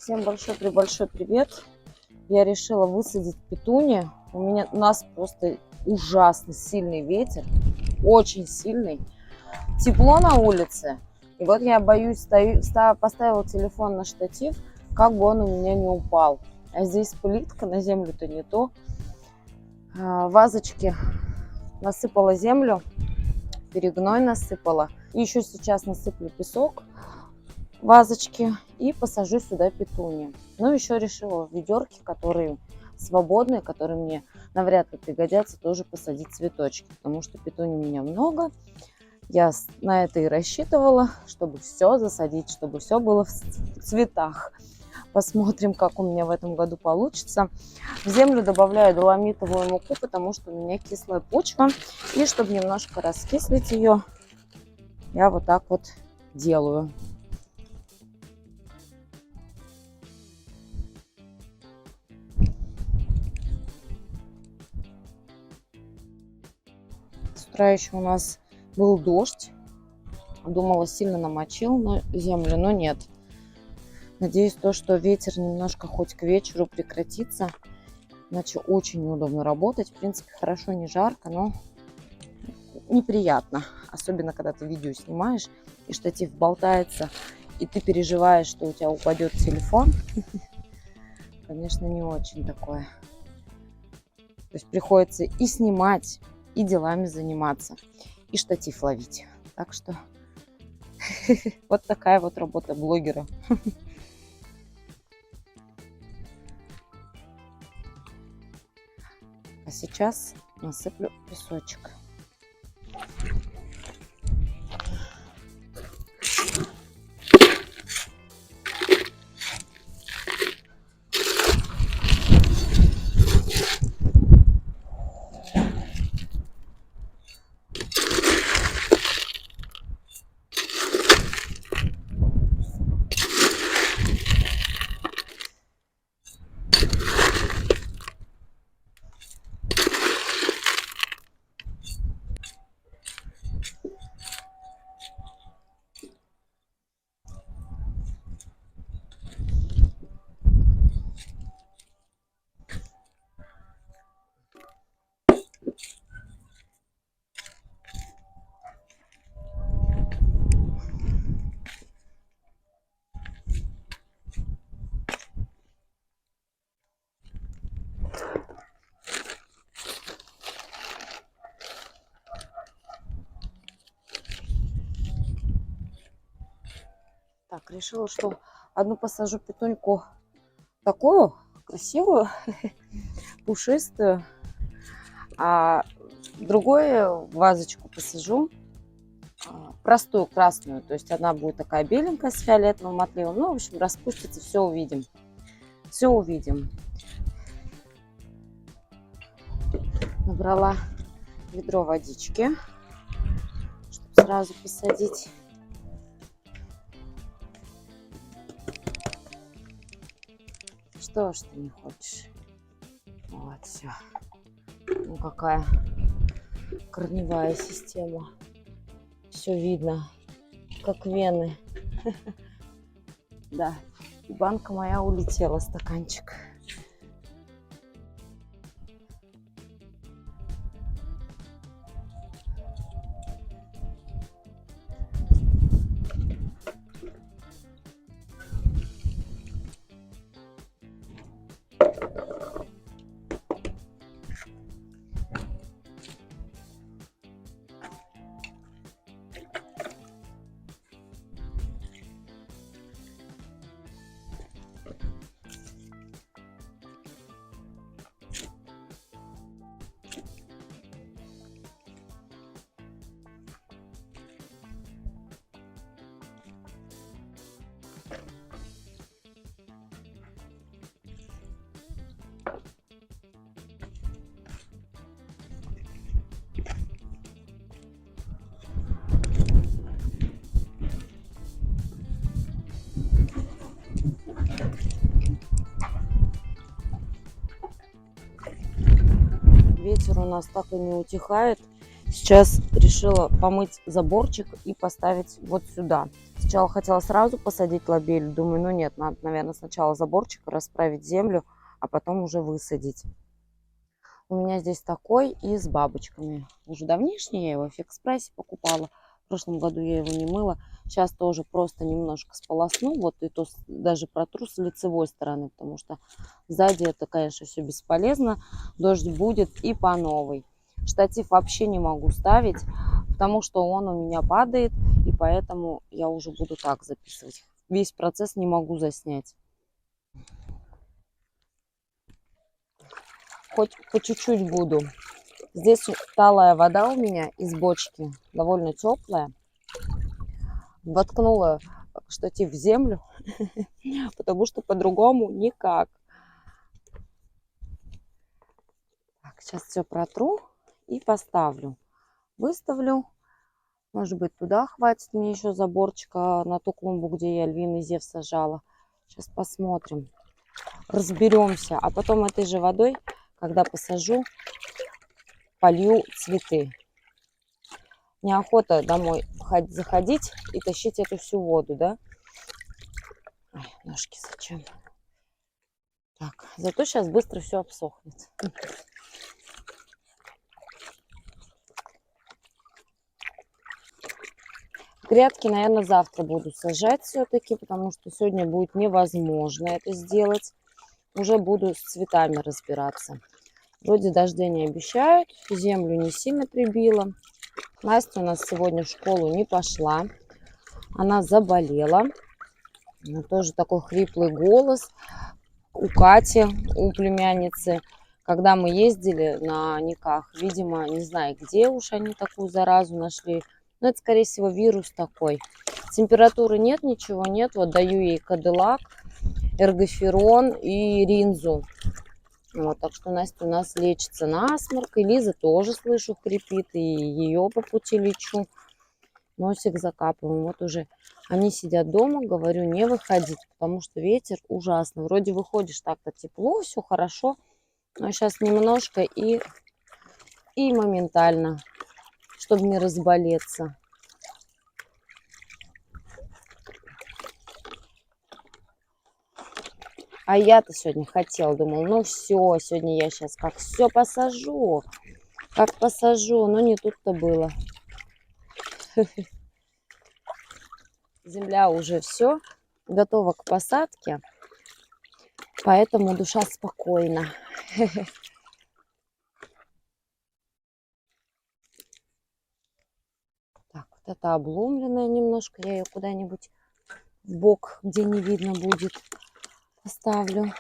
Всем большой привет! Я решила высадить петунии. У нас просто ужасно сильный ветер, очень сильный. Тепло на улице. И вот я боюсь, поставила телефон на штатив, как бы он у меня не упал. А здесь плитка, на землю-то не то. Вазочки насыпала землю, перегной насыпала. И еще сейчас насыплю песок, вазочки, и посажу сюда петунии. Ну, еще решила в ведерке, которые свободные, которые мне навряд ли пригодятся, тоже посадить цветочки, потому что петуний у меня много. Я на это и рассчитывала, чтобы все засадить, чтобы все было в цветах. Посмотрим, как у меня в этом году получится. В землю добавляю доломитовую муку, потому что у меня кислая почва. И чтобы немножко раскислить ее, я вот так вот делаю. С утра еще у нас был дождь. Думала, сильно намочил землю, но нет. Надеюсь, что ветер немножко хоть к вечеру прекратится. Иначе очень неудобно работать. В принципе, хорошо, не жарко, но неприятно. Особенно, когда ты видео снимаешь, и штатив болтается, и ты переживаешь, что у тебя упадет телефон. Конечно, не очень такое. То есть приходится и снимать, и делами заниматься, и штатив ловить. Так что вот такая вот работа блогера. А сейчас насыплю песочек. Так, решила, что одну посажу петуньку такую красивую, пушистую, а другую вазочку посажу простую красную. То есть она будет такая беленькая с фиолетовым отливом. Ну, в общем, распустится, все увидим. Все увидим. Набрала ведро водички, чтобы сразу посадить. Что ж ты не хочешь? Вот, все. Ну, какая корневая система. Все видно, как вены. Да, и банка моя улетела, стаканчик. Ветер у нас так и не утихает. Сейчас решила помыть заборчик и поставить вот сюда. Сначала хотела сразу посадить лобель. Думаю, ну нет, надо, наверное, сначала заборчик расправить землю, а потом уже высадить. У меня здесь такой и с бабочками. Уже давнишний, я его в Фикс-прайсе покупала. В прошлом году я его не мыла. Сейчас тоже просто немножко сполосну. Вот и то даже протру с лицевой стороны, потому что сзади это, конечно, все бесполезно. Дождь будет и по новой. Штатив вообще не могу ставить, потому что он у меня падает. И поэтому я уже буду так записывать. Весь процесс не могу заснять. Хоть по чуть-чуть буду. Здесь талая вода у меня из бочки, довольно теплая. Воткнула штатив в землю, потому что по-другому никак. Так, сейчас все протру и поставлю. Выставлю. Может быть, туда хватит мне еще заборчика на ту клумбу, где я львиный зев сажала. Сейчас посмотрим. Разберемся. А потом этой же водой, когда посажу, полью цветы. Неохота домой заходить и тащить эту всю воду, да? Ой, ножки зачем? Так, зато сейчас быстро все обсохнет. Грядки, наверное, завтра буду сажать все-таки, потому что сегодня будет невозможно это сделать. Уже буду с цветами разбираться. Вроде дождей не обещают, землю не сильно прибило. Настя у нас сегодня в школу не пошла. Она заболела. Тоже такой хриплый голос. У Кати, у племянницы, когда мы ездили на Никах, видимо, не знаю, где уж они такую заразу нашли. Но это, скорее всего, вирус такой. Температуры нет, ничего нет. Вот даю ей Кадиллак, эргоферон и ринзу. Вот, так что Настя у нас лечится насморк. И Лиза тоже, слышу, хрипит. И ее по пути лечу. Носик закапываем. Вот уже они сидят дома. Говорю, не выходить, потому что ветер ужасный. Вроде выходишь, так-то тепло, все хорошо. Но сейчас немножко и моментально, чтобы не разболеться. А я-то сегодня хотела, думал, ну все, сегодня я сейчас как все посажу. Как посажу, но не тут-то было. Земля уже все готова к посадке, поэтому душа спокойна. Так, вот это обломленная немножко, я ее куда-нибудь в бок, где не видно будет, поставлю.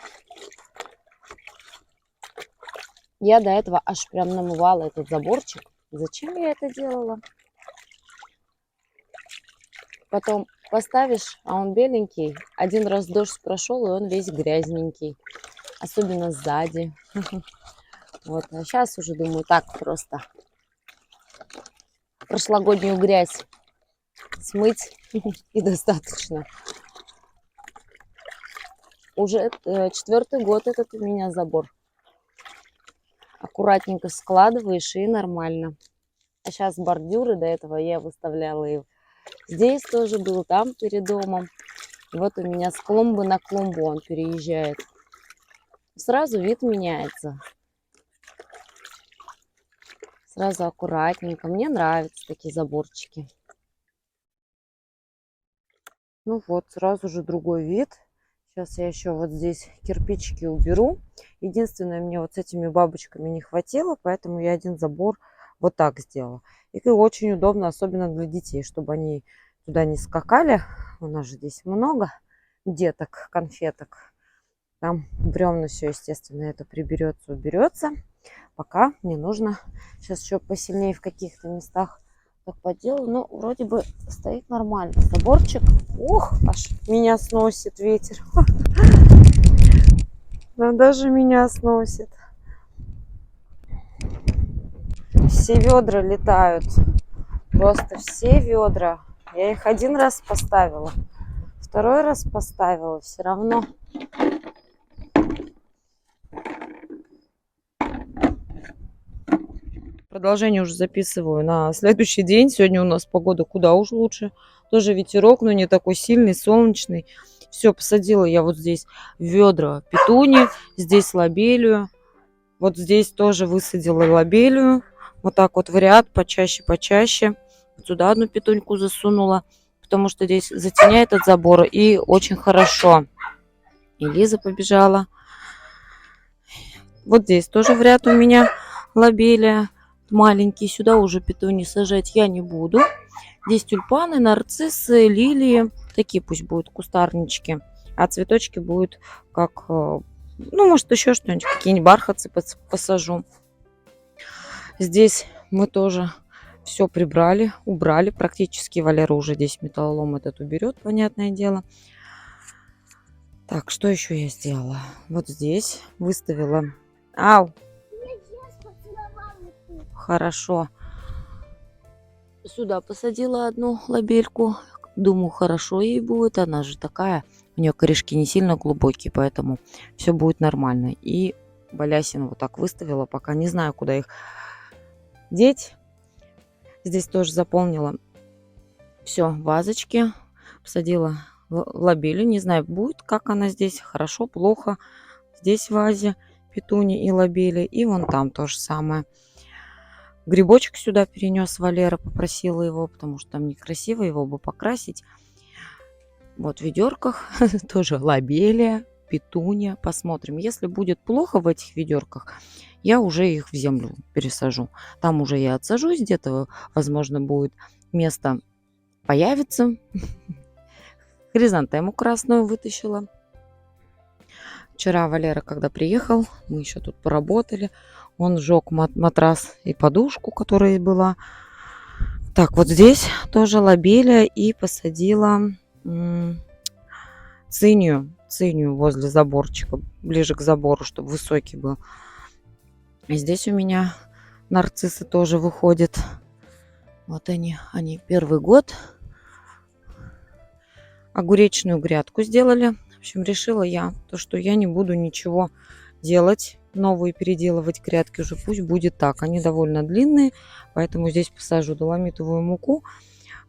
Я до этого аж прям намывала этот заборчик. Зачем я это делала? Потом поставишь, а он беленький. Один раз дождь прошел, и он весь грязненький. Особенно сзади. Вот, а сейчас уже думаю, так просто прошлогоднюю грязь смыть и достаточно. Уже 4-й год этот у меня забор. Аккуратненько складываешь и нормально. А сейчас бордюры, до этого я выставляла и здесь тоже был, там перед домом. И вот у меня с клумбы на клумбу он переезжает. Сразу вид меняется. Сразу аккуратненько. Мне нравятся такие заборчики. Ну вот, сразу же другой вид. Сейчас я еще вот здесь кирпичики уберу. Единственное, мне вот с этими бабочками не хватило, поэтому я один забор вот так сделала. И очень удобно, особенно для детей, чтобы они туда не скакали. У нас же здесь много деток, конфеток. Там бревна все, естественно, это приберется, уберется. Пока мне нужно сейчас еще посильнее в каких-то местах так поделаю. Но вроде бы стоит нормально. Заборчик. Ох, аж меня сносит ветер. Да, даже меня сносит. Все ведра летают. Просто все ведра. Я их один раз поставила. Второй раз поставила. Все равно. Продолжение уже записываю на следующий день. Сегодня у нас погода куда уж лучше. Тоже ветерок, но не такой сильный, солнечный. Все, посадила я вот здесь ведра петуни, здесь лобелию. Вот здесь тоже высадила лобелию. Вот так вот в ряд, почаще. Вот сюда одну петуньку засунула, потому что здесь затеняет от забора и очень хорошо. И Лиза побежала. Вот здесь тоже в ряд у меня лобелия. Маленькие. Сюда уже петуньи сажать я не буду. Здесь тюльпаны, нарциссы, лилии. Такие пусть будут кустарнички. А цветочки будут как... Ну, может, еще что-нибудь. Какие-нибудь бархатцы посажу. Здесь мы тоже все прибрали, убрали. Практически Валера уже здесь металлолом этот уберет, понятное дело. Так, что еще я сделала? Вот здесь выставила... Ау! Хорошо. Сюда посадила одну лобельку. Думаю, хорошо ей будет. Она же такая. У нее корешки не сильно глубокие, поэтому все будет нормально. И балясин вот так выставила, пока не знаю, куда их деть. Здесь тоже заполнила все вазочки. Посадила лобелию. Не знаю, будет, как она здесь. Хорошо, плохо. Здесь в вазе петуни и лобели. И вон там то же самое. Грибочек сюда перенес Валера, попросила его, потому что там некрасиво, его бы покрасить. Вот в ведерках тоже лобелия, петуния. Посмотрим. Если будет плохо в этих ведерках, я уже их в землю пересажу. Там уже я отсажусь, где-то, возможно, будет место появится. Хризантему красную вытащила. Вчера Валера, когда приехал, мы еще тут поработали. Он сжег матрас и подушку, которая была. Так, вот здесь тоже лобелия и посадила цинию возле заборчика, ближе к забору, чтобы высокий был. И здесь у меня нарциссы тоже выходят. Вот они первый год. Огуречную грядку сделали. В общем, решила я, что я не буду ничего делать, новые переделывать грядки уже, пусть будет так. Они довольно длинные, поэтому здесь посажу доломитовую муку,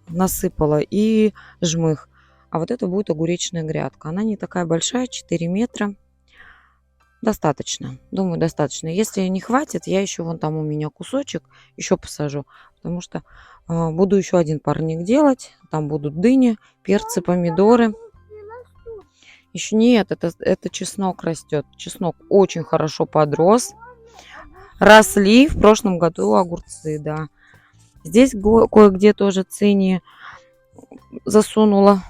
насыпала и жмых. А вот это будет огуречная грядка. Она не такая большая, 4 метра. Достаточно. Думаю, достаточно. Если не хватит, я еще вон там у меня кусочек еще посажу, потому что буду еще один парник делать. Там будут дыни, перцы, помидоры. Еще нет, это чеснок растет. Чеснок очень хорошо подрос. Росли в прошлом году огурцы, да. Здесь кое-где тоже цинии засунула.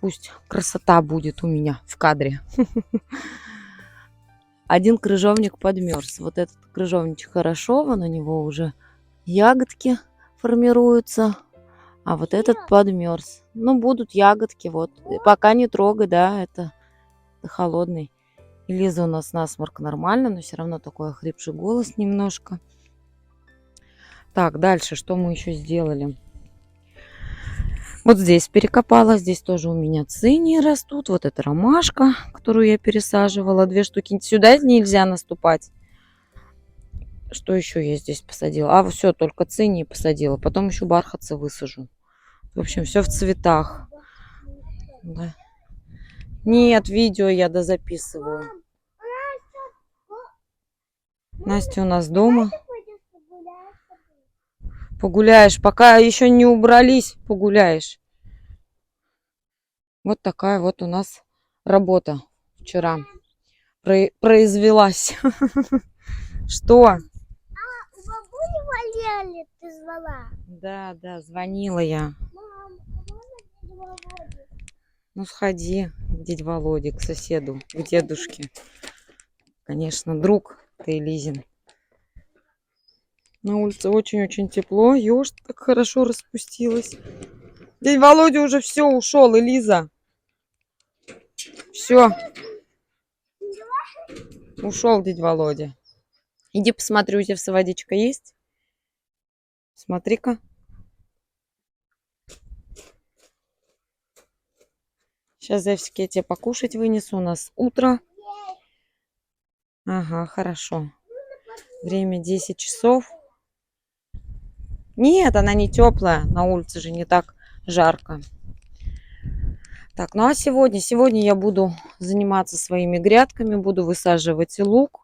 Пусть красота будет у меня в кадре. Один крыжовник подмерз. Вот этот крыжовничек хорошо, на него уже ягодки формируются. А вот этот подмерз. Ну, будут ягодки, вот. Пока не трогай, да, это холодный. И Лиза у нас насморк нормально, но все равно такой охрипший голос немножко. Так, дальше, что мы еще сделали? Вот здесь перекопала, здесь тоже у меня цинии растут. Вот эта ромашка, которую я пересаживала, 2 штуки. Сюда нельзя наступать. Что еще я здесь посадила? А, все, только цинии посадила. Потом еще бархатцы высажу. В общем, все в цветах. Да. Нет, видео я дозаписываю. Настя у нас дома. Погуляешь, пока еще не убрались, погуляешь. Вот такая вот у нас работа вчера произвелась. Что? У бабули Валеры ты звала? Да, звонила я. Мам, а можно дядю Володю? Ну, сходи к дяде Володе, к соседу, к дедушке. Конечно, друг ты, Лизин. На улице очень-очень тепло. Ёж так хорошо распустилась. Дядя Володя уже все ушел, и Лиза. Все. Ушел дядя Володя. Иди посмотри, у тебя водичка есть? Смотри-ка. Сейчас, Зевсик, я тебе покушать вынесу. У нас утро. Ага, хорошо. Время 10 часов. Нет, она не теплая. На улице же не так жарко. Так, ну а сегодня я буду заниматься своими грядками, буду высаживать лук,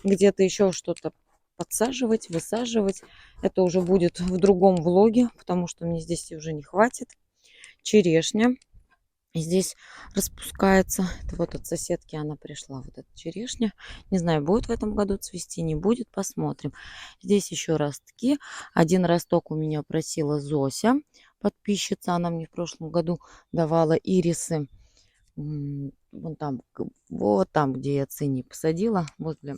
где-то еще что-то подсаживать, высаживать. Это уже будет в другом влоге, потому что мне здесь уже не хватит. Черешня здесь распускается. Это вот от соседки она пришла, вот эта черешня. Не знаю, будет в этом году цвести, не будет, посмотрим. Здесь еще ростки. Один росток у меня просила Зося, подписчица. Она мне в прошлом году давала ирисы. Вот там, где я цини посадила, возле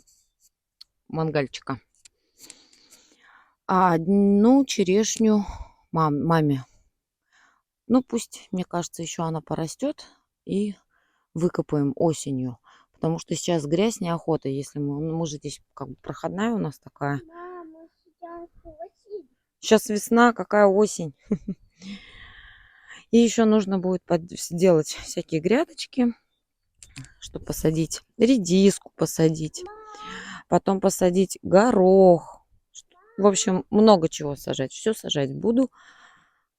мангальчика. А одну черешню маме. Ну, пусть, мне кажется, еще она порастет и выкопаем осенью. Потому что сейчас грязь, неохота, если мы же здесь как бы проходная у нас такая. Мама, сейчас осень. Сейчас весна, какая осень. И еще нужно будет сделать всякие грядочки, чтобы посадить редиску, посадить. Потом посадить горох. В общем, много чего сажать. Все сажать буду.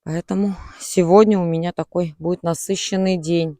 Поэтому сегодня у меня такой будет насыщенный день.